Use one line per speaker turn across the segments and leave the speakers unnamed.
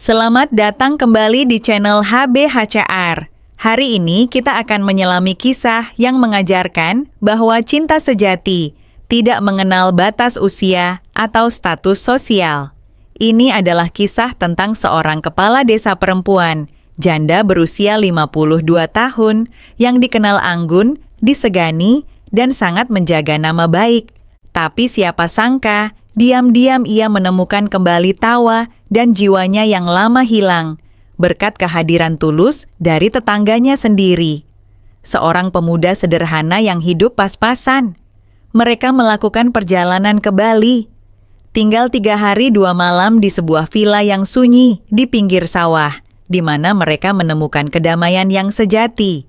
Selamat datang kembali di channel HBHCR. Hari ini kita akan menyelami kisah yang mengajarkan bahwa cinta sejati tidak mengenal batas usia atau status sosial. Ini adalah kisah tentang seorang kepala desa perempuan, janda berusia 52 tahun, yang dikenal anggun, disegani, dan sangat menjaga nama baik. Tapi siapa sangka, diam-diam ia menemukan kembali tawa dan jiwanya yang lama hilang, berkat kehadiran tulus dari tetangganya sendiri. Seorang pemuda sederhana yang hidup pas-pasan. Mereka melakukan perjalanan ke Bali. Tinggal 3 hari 2 malam di sebuah villa yang sunyi di pinggir sawah, di mana mereka menemukan kedamaian yang sejati.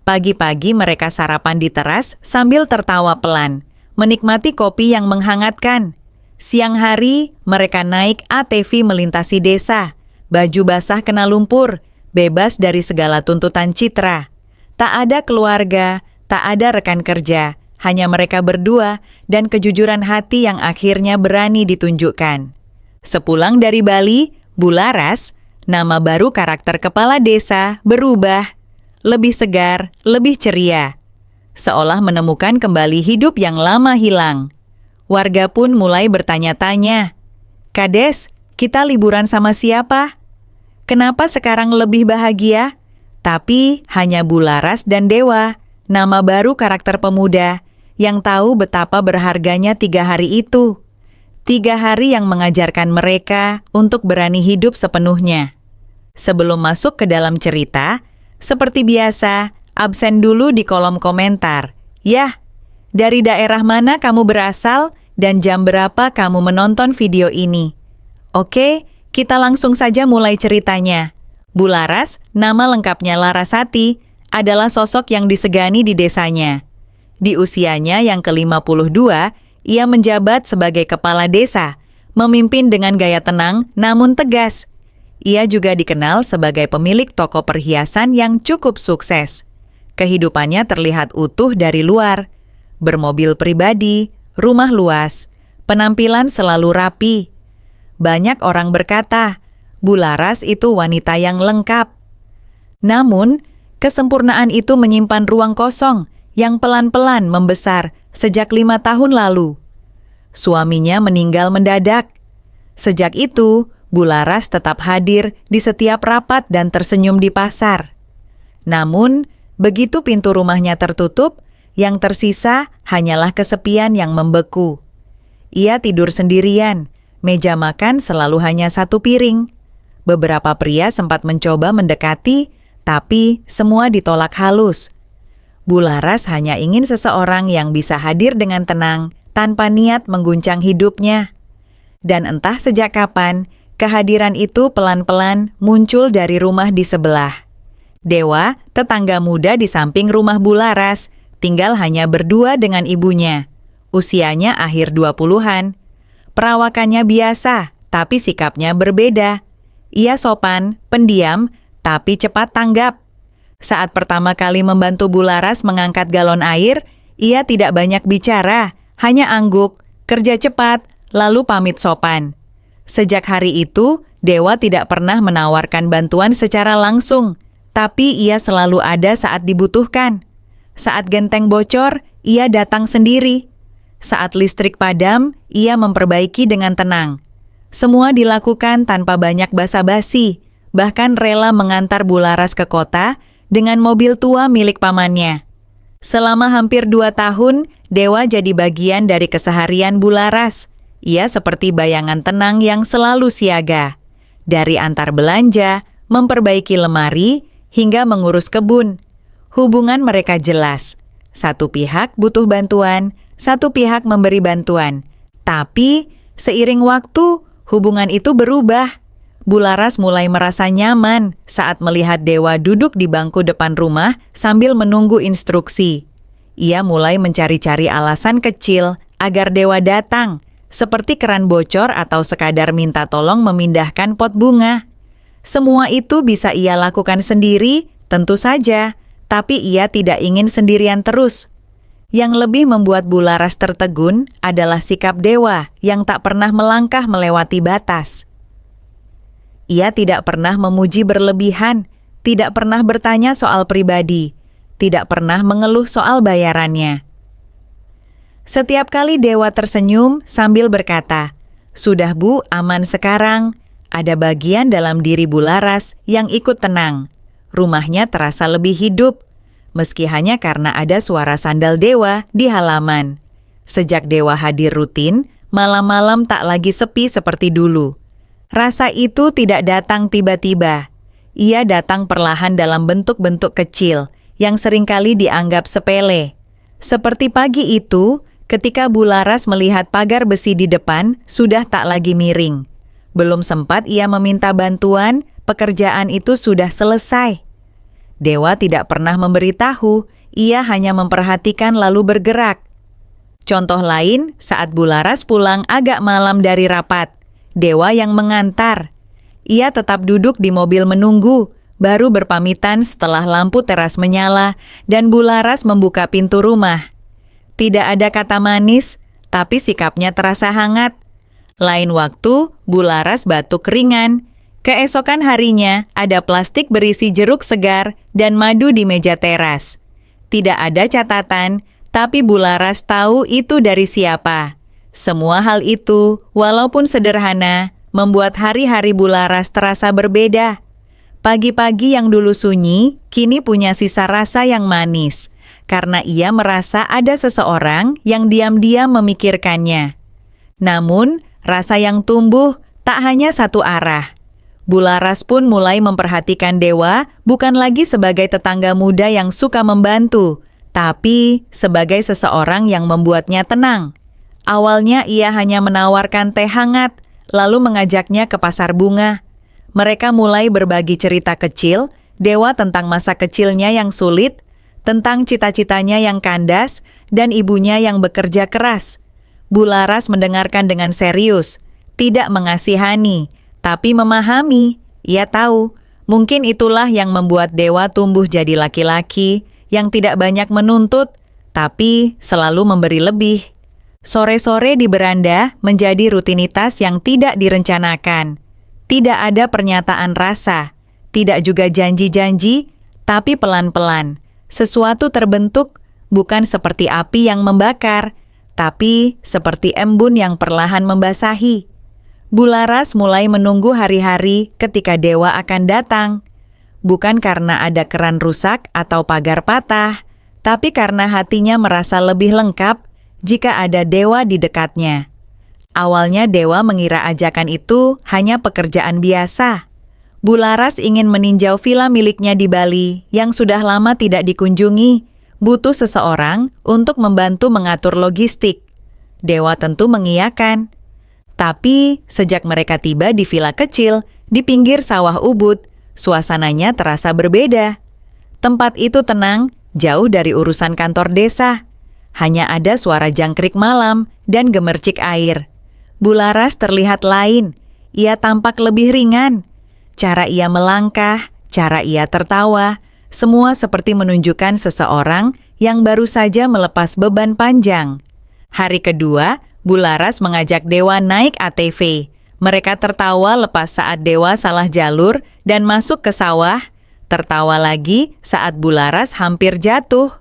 Pagi-pagi mereka sarapan di teras sambil tertawa pelan, menikmati kopi yang menghangatkan. Siang hari, mereka naik ATV melintasi desa, baju basah kena lumpur, bebas dari segala tuntutan citra. Tak ada keluarga, tak ada rekan kerja, hanya mereka berdua dan kejujuran hati yang akhirnya berani ditunjukkan. Sepulang dari Bali, Bularas, nama baru karakter kepala desa, berubah. Lebih segar, lebih ceria. Seolah menemukan kembali hidup yang lama hilang. Warga pun mulai bertanya-tanya, "Kades, kita liburan sama siapa? Kenapa sekarang lebih bahagia?" Tapi hanya Bularas dan Dewa, nama baru karakter pemuda, yang tahu betapa berharganya 3 hari itu. 3 hari yang mengajarkan mereka untuk berani hidup sepenuhnya. Sebelum masuk ke dalam cerita, seperti biasa, absen dulu di kolom komentar. Yah, dari daerah mana kamu berasal dan jam berapa kamu menonton video ini? Oke, kita langsung saja mulai ceritanya. Bularas, nama lengkapnya Larasati, adalah sosok yang disegani di desanya. Di usianya yang ke-52, ia menjabat sebagai kepala desa, memimpin dengan gaya tenang namun tegas. Ia juga dikenal sebagai pemilik toko perhiasan yang cukup sukses. Kehidupannya terlihat utuh dari luar. Bermobil pribadi, rumah luas, penampilan selalu rapi. Banyak orang berkata, Bularas itu wanita yang lengkap. Namun, kesempurnaan itu menyimpan ruang kosong yang pelan-pelan membesar sejak 5 tahun lalu. Suaminya meninggal mendadak. Sejak itu, Bularas tetap hadir di setiap rapat dan tersenyum di pasar. Namun, begitu pintu rumahnya tertutup, yang tersisa hanyalah kesepian yang membeku. Ia tidur sendirian, meja makan selalu hanya 1 piring. Beberapa pria sempat mencoba mendekati, tapi semua ditolak halus. Bularas hanya ingin seseorang yang bisa hadir dengan tenang, tanpa niat mengguncang hidupnya. Dan entah sejak kapan, kehadiran itu pelan-pelan muncul dari rumah di sebelah. Dewa, tetangga muda di samping rumah Bularas, tinggal hanya berdua dengan ibunya. Usianya akhir 20-an. Perawakannya biasa, tapi sikapnya berbeda. Ia sopan, pendiam, tapi cepat tanggap. Saat pertama kali membantu Bularas mengangkat galon air, ia tidak banyak bicara, hanya angguk, kerja cepat, lalu pamit sopan. Sejak hari itu, Dewa tidak pernah menawarkan bantuan secara langsung, tapi ia selalu ada saat dibutuhkan. Saat genteng bocor, ia datang sendiri. Saat listrik padam, ia memperbaiki dengan tenang. Semua dilakukan tanpa banyak basa-basi, bahkan rela mengantar Bularas ke kota dengan mobil tua milik pamannya. Selama hampir 2 tahun, Dewa jadi bagian dari keseharian Bularas. Ia seperti bayangan tenang yang selalu siaga. Dari antar belanja, memperbaiki lemari, hingga mengurus kebun. Hubungan mereka jelas. Satu pihak butuh bantuan, satu pihak memberi bantuan. Tapi, seiring waktu, hubungan itu berubah. Bularas mulai merasa nyaman saat melihat Dewa duduk di bangku depan rumah sambil menunggu instruksi. Ia mulai mencari-cari alasan kecil agar Dewa datang, seperti keran bocor atau sekadar minta tolong memindahkan pot bunga. Semua itu bisa ia lakukan sendiri, tentu saja. Tapi ia tidak ingin sendirian terus. Yang lebih membuat Bularas tertegun adalah sikap Dewa yang tak pernah melangkah melewati batas. Ia tidak pernah memuji berlebihan, tidak pernah bertanya soal pribadi, tidak pernah mengeluh soal bayarannya. Setiap kali Dewa tersenyum sambil berkata, "Sudah Bu, aman sekarang." Ada bagian dalam diri Bularas yang ikut tenang. Rumahnya terasa lebih hidup, meski hanya karena ada suara sandal Dewa di halaman. Sejak Dewa hadir rutin, malam-malam tak lagi sepi seperti dulu. Rasa itu tidak datang tiba-tiba. Ia datang perlahan dalam bentuk-bentuk kecil yang seringkali dianggap sepele. Seperti pagi itu, ketika Bularas melihat pagar besi di depan sudah tak lagi miring. Belum sempat ia meminta bantuan, pekerjaan itu sudah selesai. Dewa tidak pernah memberitahu, ia hanya memperhatikan lalu bergerak. Contoh lain, saat Bularas pulang agak malam dari rapat, Dewa yang mengantar. Ia tetap duduk di mobil menunggu, baru berpamitan setelah lampu teras menyala dan Bularas membuka pintu rumah. Tidak ada kata manis, tapi sikapnya terasa hangat. Lain waktu, Bularas batuk ringan. Keesokan harinya, ada plastik berisi jeruk segar dan madu di meja teras. Tidak ada catatan, tapi Bularas tahu itu dari siapa. Semua hal itu, walaupun sederhana, membuat hari-hari Bularas terasa berbeda. Pagi-pagi yang dulu sunyi, kini punya sisa rasa yang manis, karena ia merasa ada seseorang yang diam-diam memikirkannya. Namun, rasa yang tumbuh tak hanya satu arah. Bularas pun mulai memperhatikan Dewa bukan lagi sebagai tetangga muda yang suka membantu, tapi sebagai seseorang yang membuatnya tenang. Awalnya ia hanya menawarkan teh hangat, lalu mengajaknya ke pasar bunga. Mereka mulai berbagi cerita kecil, Dewa tentang masa kecilnya yang sulit, tentang cita-citanya yang kandas, dan ibunya yang bekerja keras. Bularas mendengarkan dengan serius, tidak mengasihani, tapi memahami. Ia tahu, mungkin itulah yang membuat Dewa tumbuh jadi laki-laki yang tidak banyak menuntut, tapi selalu memberi lebih. Sore-sore di beranda menjadi rutinitas yang tidak direncanakan. Tidak ada pernyataan rasa, tidak juga janji-janji, tapi pelan-pelan. Sesuatu terbentuk bukan seperti api yang membakar, tapi seperti embun yang perlahan membasahi. Bularas mulai menunggu hari-hari ketika Dewa akan datang. Bukan karena ada keran rusak atau pagar patah, tapi karena hatinya merasa lebih lengkap jika ada Dewa di dekatnya. Awalnya Dewa mengira ajakan itu hanya pekerjaan biasa. Bularas ingin meninjau villa miliknya di Bali yang sudah lama tidak dikunjungi, butuh seseorang untuk membantu mengatur logistik. Dewa tentu mengiyakan. Tapi sejak mereka tiba di villa kecil di pinggir sawah Ubud, suasananya terasa berbeda. Tempat itu tenang, jauh dari urusan kantor desa. Hanya ada suara jangkrik malam dan gemercik air. Bularas terlihat lain, ia tampak lebih ringan. Cara ia melangkah, cara ia tertawa, semua seperti menunjukkan seseorang yang baru saja melepas beban panjang. Hari kedua, Bularas mengajak Dewa naik ATV. Mereka tertawa lepas saat Dewa salah jalur dan masuk ke sawah. Tertawa lagi saat Bularas hampir jatuh.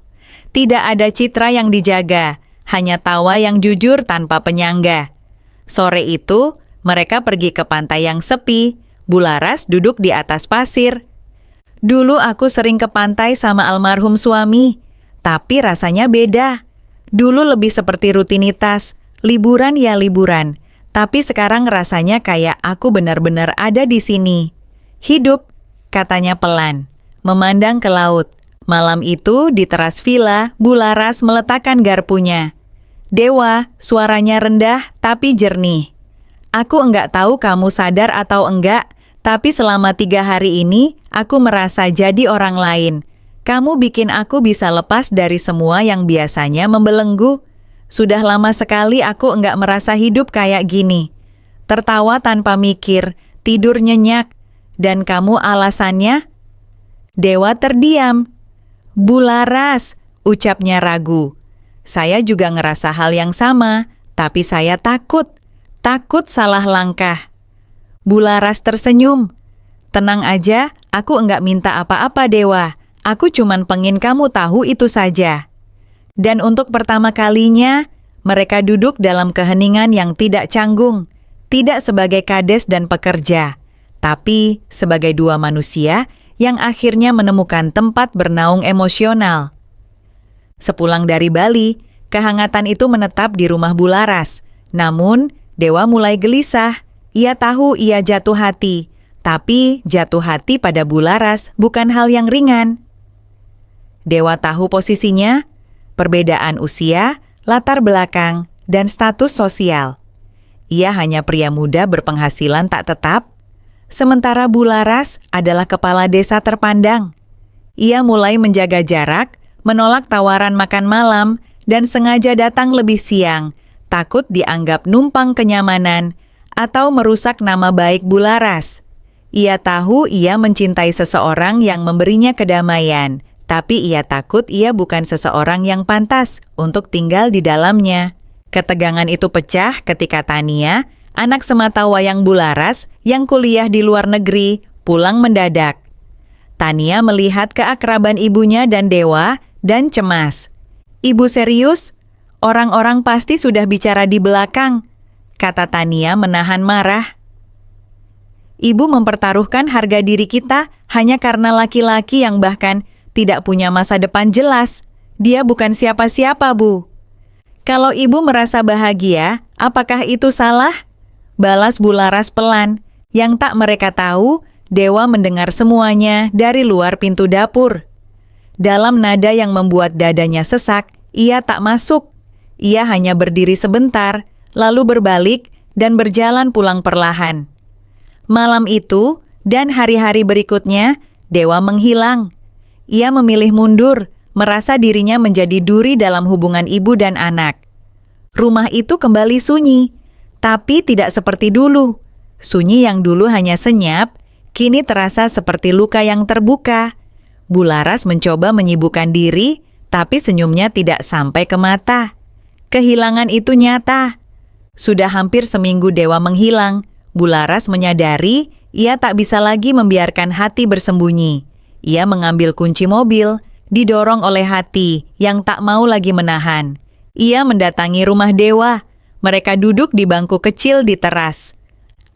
Tidak ada citra yang dijaga, hanya tawa yang jujur tanpa penyangga. Sore itu, mereka pergi ke pantai yang sepi. Bularas duduk di atas pasir. Dulu aku sering ke pantai sama almarhum suami, tapi rasanya beda. Dulu lebih seperti rutinitas, liburan ya liburan, tapi sekarang rasanya kayak aku benar-benar ada di sini. Hidup, katanya pelan, memandang ke laut. Malam itu di teras villa, Bularas meletakkan garpunya. Dewa, suaranya rendah tapi jernih. Aku enggak tahu kamu sadar atau enggak, tapi selama 3 hari ini aku merasa jadi orang lain. Kamu bikin aku bisa lepas dari semua yang biasanya membelenggu. Sudah lama sekali aku enggak merasa hidup kayak gini. Tertawa tanpa mikir, tidur nyenyak, dan kamu alasannya? Dewa terdiam. Bularas, ucapnya ragu. Saya juga ngerasa hal yang sama, tapi saya takut salah langkah. Bularas tersenyum. Tenang aja, aku enggak minta apa-apa Dewa. Aku cuman pengen kamu tahu itu saja. Dan untuk pertama kalinya, mereka duduk dalam keheningan yang tidak canggung, tidak sebagai kades dan pekerja, tapi sebagai dua manusia yang akhirnya menemukan tempat bernaung emosional. Sepulang dari Bali, kehangatan itu menetap di rumah Bularas. Namun, Dewa mulai gelisah. Ia tahu ia jatuh hati, tapi jatuh hati pada Bularas bukan hal yang ringan. Dewa tahu posisinya, perbedaan usia, latar belakang, dan status sosial. Ia hanya pria muda berpenghasilan tak tetap, sementara Bularas adalah kepala desa terpandang. Ia mulai menjaga jarak, menolak tawaran makan malam, dan sengaja datang lebih siang, takut dianggap numpang kenyamanan atau merusak nama baik Bularas. Ia tahu ia mencintai seseorang yang memberinya kedamaian, tapi ia takut ia bukan seseorang yang pantas untuk tinggal di dalamnya. Ketegangan itu pecah ketika Tania, anak semata wayang Bularas yang kuliah di luar negeri, pulang mendadak. Tania melihat keakraban ibunya dan Dewa dan cemas. "Ibu serius? Orang-orang pasti sudah bicara di belakang," kata Tania menahan marah. "Ibu mempertaruhkan harga diri kita hanya karena laki-laki yang bahkan tidak punya masa depan jelas. Dia bukan siapa-siapa, Bu." "Kalau ibu merasa bahagia, apakah itu salah?" balas Bularas pelan. Yang tak mereka tahu, Dewa mendengar semuanya dari luar pintu dapur. Dalam nada yang membuat dadanya sesak, ia tak masuk. Ia hanya berdiri sebentar, lalu berbalik dan berjalan pulang perlahan. Malam itu dan hari-hari berikutnya, Dewa menghilang. Ia memilih mundur, merasa dirinya menjadi duri dalam hubungan ibu dan anak. Rumah itu kembali sunyi, tapi tidak seperti dulu. Sunyi yang dulu hanya senyap, kini terasa seperti luka yang terbuka. Bularas mencoba menyibukkan diri, tapi senyumnya tidak sampai ke mata. Kehilangan itu nyata. Sudah hampir seminggu Dewa menghilang, Bularas menyadari ia tak bisa lagi membiarkan hati bersembunyi. Ia mengambil kunci mobil, didorong oleh hati yang tak mau lagi menahan. Ia mendatangi rumah Dewa. Mereka duduk di bangku kecil di teras.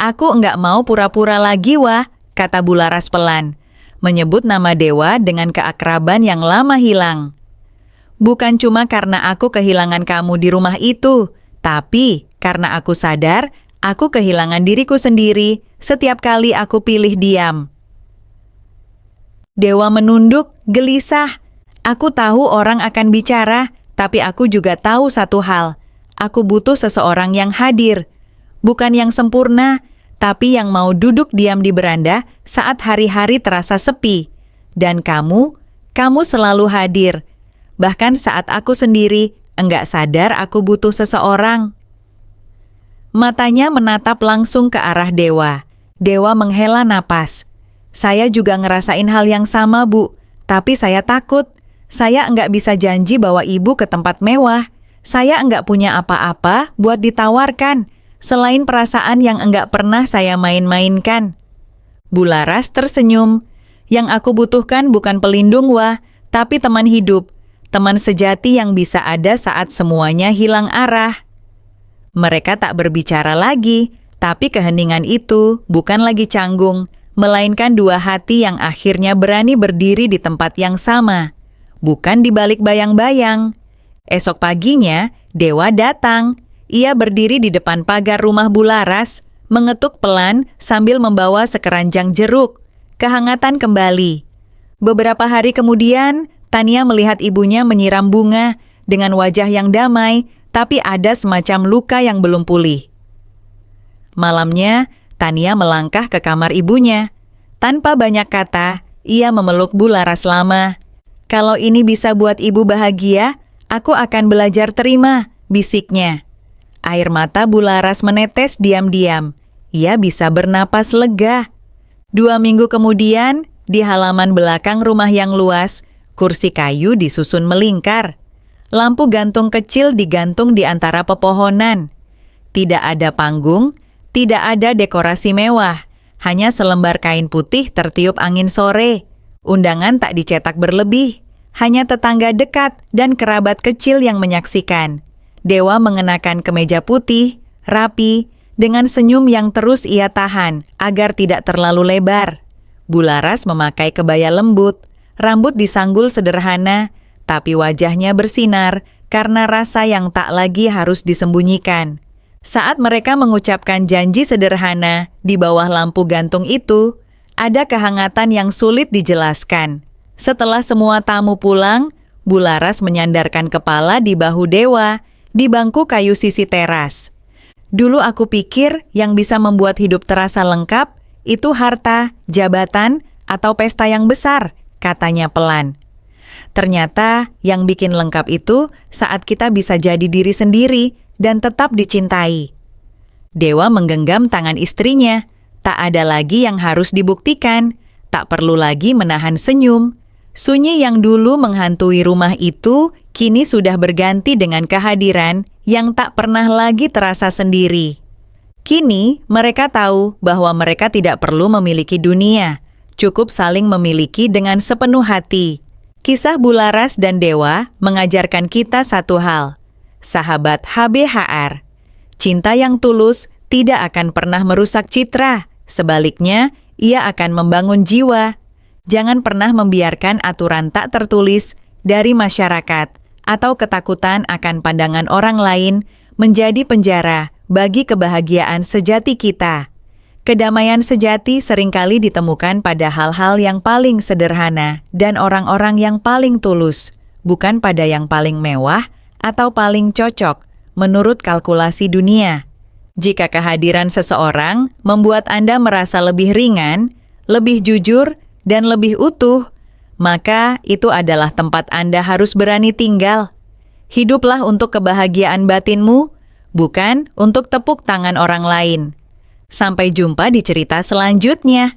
"Aku enggak mau pura-pura lagi, Wah," kata Bularas pelan, menyebut nama Dewa dengan keakraban yang lama hilang. "Bukan cuma karena aku kehilangan kamu di rumah itu, tapi karena aku sadar aku kehilangan diriku sendiri setiap kali aku pilih diam." Dewa menunduk, gelisah. "Aku tahu orang akan bicara, tapi aku juga tahu satu hal. Aku butuh seseorang yang hadir. Bukan yang sempurna, tapi yang mau duduk diam di beranda saat hari-hari terasa sepi. Dan kamu selalu hadir. Bahkan saat aku sendiri, enggak sadar aku butuh seseorang." Matanya menatap langsung ke arah Dewa. Dewa menghela napas. "Saya juga ngerasain hal yang sama, Bu. Tapi saya takut. Saya enggak bisa janji bawa ibu ke tempat mewah. Saya enggak punya apa-apa buat ditawarkan, selain perasaan yang enggak pernah saya main-mainkan." Bularas tersenyum. "Yang aku butuhkan bukan pelindung, Wah, tapi teman hidup. Teman sejati yang bisa ada saat semuanya hilang arah." Mereka tak berbicara lagi, tapi keheningan itu bukan lagi canggung, melainkan dua hati yang akhirnya berani berdiri di tempat yang sama, bukan di balik bayang-bayang. Esok paginya, Dewa datang. Ia berdiri di depan pagar rumah Bularas, mengetuk pelan sambil membawa sekeranjang jeruk. Kehangatan kembali. Beberapa hari kemudian, Tania melihat ibunya menyiram bunga dengan wajah yang damai, tapi ada semacam luka yang belum pulih. Malamnya, Tania melangkah ke kamar ibunya. Tanpa banyak kata, ia memeluk Bularas lama. "Kalau ini bisa buat ibu bahagia, aku akan belajar terima," bisiknya. Air mata Bularas menetes diam-diam. Ia bisa bernapas lega. 2 minggu kemudian, di halaman belakang rumah yang luas, kursi kayu disusun melingkar. Lampu gantung kecil digantung di antara pepohonan. Tidak ada panggung, Tidak ada dekorasi mewah, hanya selembar kain putih tertiup angin sore. Undangan tak dicetak berlebih, hanya tetangga dekat dan kerabat kecil yang menyaksikan. Dewa mengenakan kemeja putih, rapi, dengan senyum yang terus ia tahan agar tidak terlalu lebar. Bularas memakai kebaya lembut, rambut disanggul sederhana, tapi wajahnya bersinar karena rasa yang tak lagi harus disembunyikan. Saat mereka mengucapkan janji sederhana di bawah lampu gantung itu, ada kehangatan yang sulit dijelaskan. Setelah semua tamu pulang, Bularas menyandarkan kepala di bahu Dewa di bangku kayu sisi teras. Dulu aku pikir yang bisa membuat hidup terasa lengkap itu harta, jabatan, atau pesta yang besar, katanya pelan. Ternyata yang bikin lengkap itu saat kita bisa jadi diri sendiri dan tetap dicintai. Dewa menggenggam tangan istrinya. Tak ada lagi yang harus dibuktikan, tak perlu lagi menahan senyum. Sunyi yang dulu menghantui rumah itu kini sudah berganti dengan kehadiran yang tak pernah lagi terasa sendiri. Kini mereka tahu bahwa mereka tidak perlu memiliki dunia, cukup saling memiliki dengan sepenuh hati. Kisah Bularas dan Dewa mengajarkan kita satu hal. Sahabat HBHR, cinta yang tulus tidak akan pernah merusak citra. Sebaliknya, ia akan membangun jiwa. Jangan pernah membiarkan aturan tak tertulis dari masyarakat atau ketakutan akan pandangan orang lain menjadi penjara bagi kebahagiaan sejati kita. Kedamaian sejati seringkali ditemukan pada hal-hal yang paling sederhana dan orang-orang yang paling tulus, bukan pada yang paling mewah atau paling cocok menurut kalkulasi dunia. Jika kehadiran seseorang membuat Anda merasa lebih ringan, lebih jujur, dan lebih utuh, maka itu adalah tempat Anda harus berani tinggal. Hiduplah untuk kebahagiaan batinmu, bukan untuk tepuk tangan orang lain. Sampai jumpa di cerita selanjutnya.